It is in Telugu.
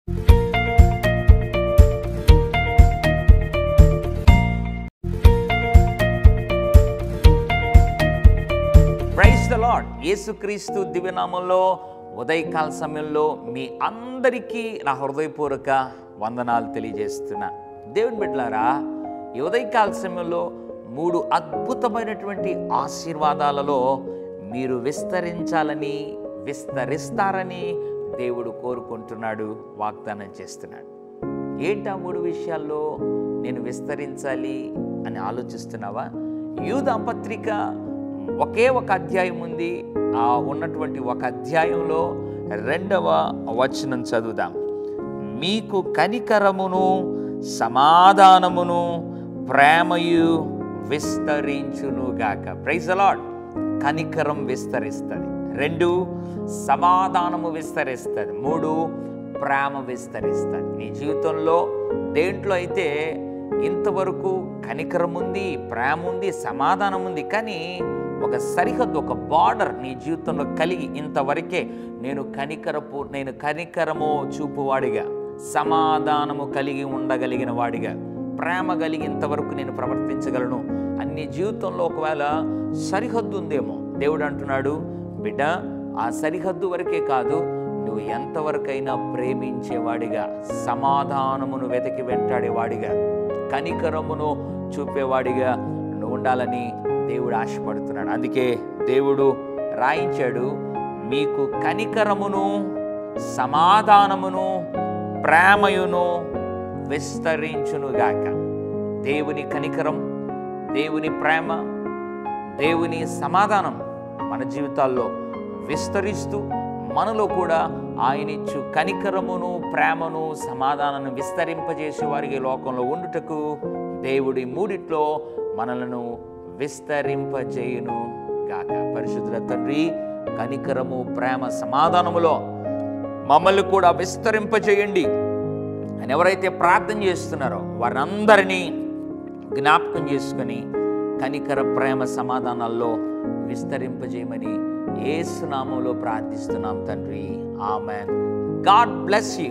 Praise the lord. యేసుక్రీస్తు దివ్యనామంలో ఉదయకాల సమయంలో మీ అందరికీ నా హృదయపూర్వక వందనాలు తెలియజేస్తున్నా. దేవుని బిడ్డలారా, ఈ ఉదయకాల సమయంలో 3 అద్భుతమైనటువంటి ఆశీర్వాదాలలో మీరు విస్తరించాలని, విస్తరిస్తారని దేవుడు కోరుకుంటున్నాడు, వాగ్దానం చేస్తున్నాడు. ఏంటా 3 విషయాల్లో నేను విస్తరించాలి అని ఆలోచిస్తున్నావా? యూదా పత్రిక ఒకే ఒక అధ్యాయం ఉంది. ఆ ఉన్నటువంటి ఒక అధ్యాయంలో 2వ వచనం చదువుదాం. మీకు కనికరమును సమాధానమును ప్రేమయు విస్తరించునుగాక. Praise the Lord. కనికరం విస్తరిస్తుంది. 2 సమాధానము విస్తరిస్తుంది. 3 ప్రేమ విస్తరిస్తుంది. నీ జీవితంలో దేంట్లో అయితే ఇంతవరకు కనికరం ఉంది, ప్రేమ ఉంది, సమాధానం ఉంది, కానీ ఒక సరిహద్దు, ఒక బార్డర్ నీ జీవితంలో కలిగి ఇంతవరకే నేను కనికరము చూపువాడిగా, సమాధానము కలిగి ఉండగలిగిన వాడిగా, ప్రేమ కలిగి ఇంతవరకు నేను ప్రవర్తించగలను అన్ని జీవితంలో ఒకవేళ సరిహద్దు ఉందేమో, దేవుడు అంటున్నాడు, బిడ్డ ఆ సరిహద్దు వరకే కాదు, నువ్వు ఎంతవరకైనా ప్రేమించేవాడిగా, సమాధానమును వెతికి వెంటాడేవాడిగా, కనికరమును చూపేవాడిగా నువ్వు ఉండాలని దేవుడు ఆశపడుతున్నాడు. అందుకే దేవుడు రాయించాడు, మీకు కనికరమును సమాధానమును ప్రేమయును విస్తరించునుగాక. దేవుని కనికరం, దేవుని ప్రేమ, దేవుని సమాధానం మన జీవితాల్లో విస్తరిస్తూ మనలో కూడా ఆయనిచ్చు కనికరమును, ప్రేమను, సమాధానాన్ని విస్తరింపజేసే వారికి లోకంలో ఉండుటకు దేవుడి 3 మనలను విస్తరింపజేయును గాక. పరిశుద్ధ తండ్రి, కనికరము, ప్రేమ, సమాధానములో మమ్మల్ని కూడా విస్తరింపజేయండి అని ఎవరైతే ప్రార్థన చేస్తున్నారో వారందరినీ జ్ఞాపకం చేసుకొని కనికర, ప్రేమ, సమాధానాల్లో విస్తరింపజేయమని యేసు నామములో ప్రార్థిస్తున్నాం తండ్రి. ఆమెన్. God bless you.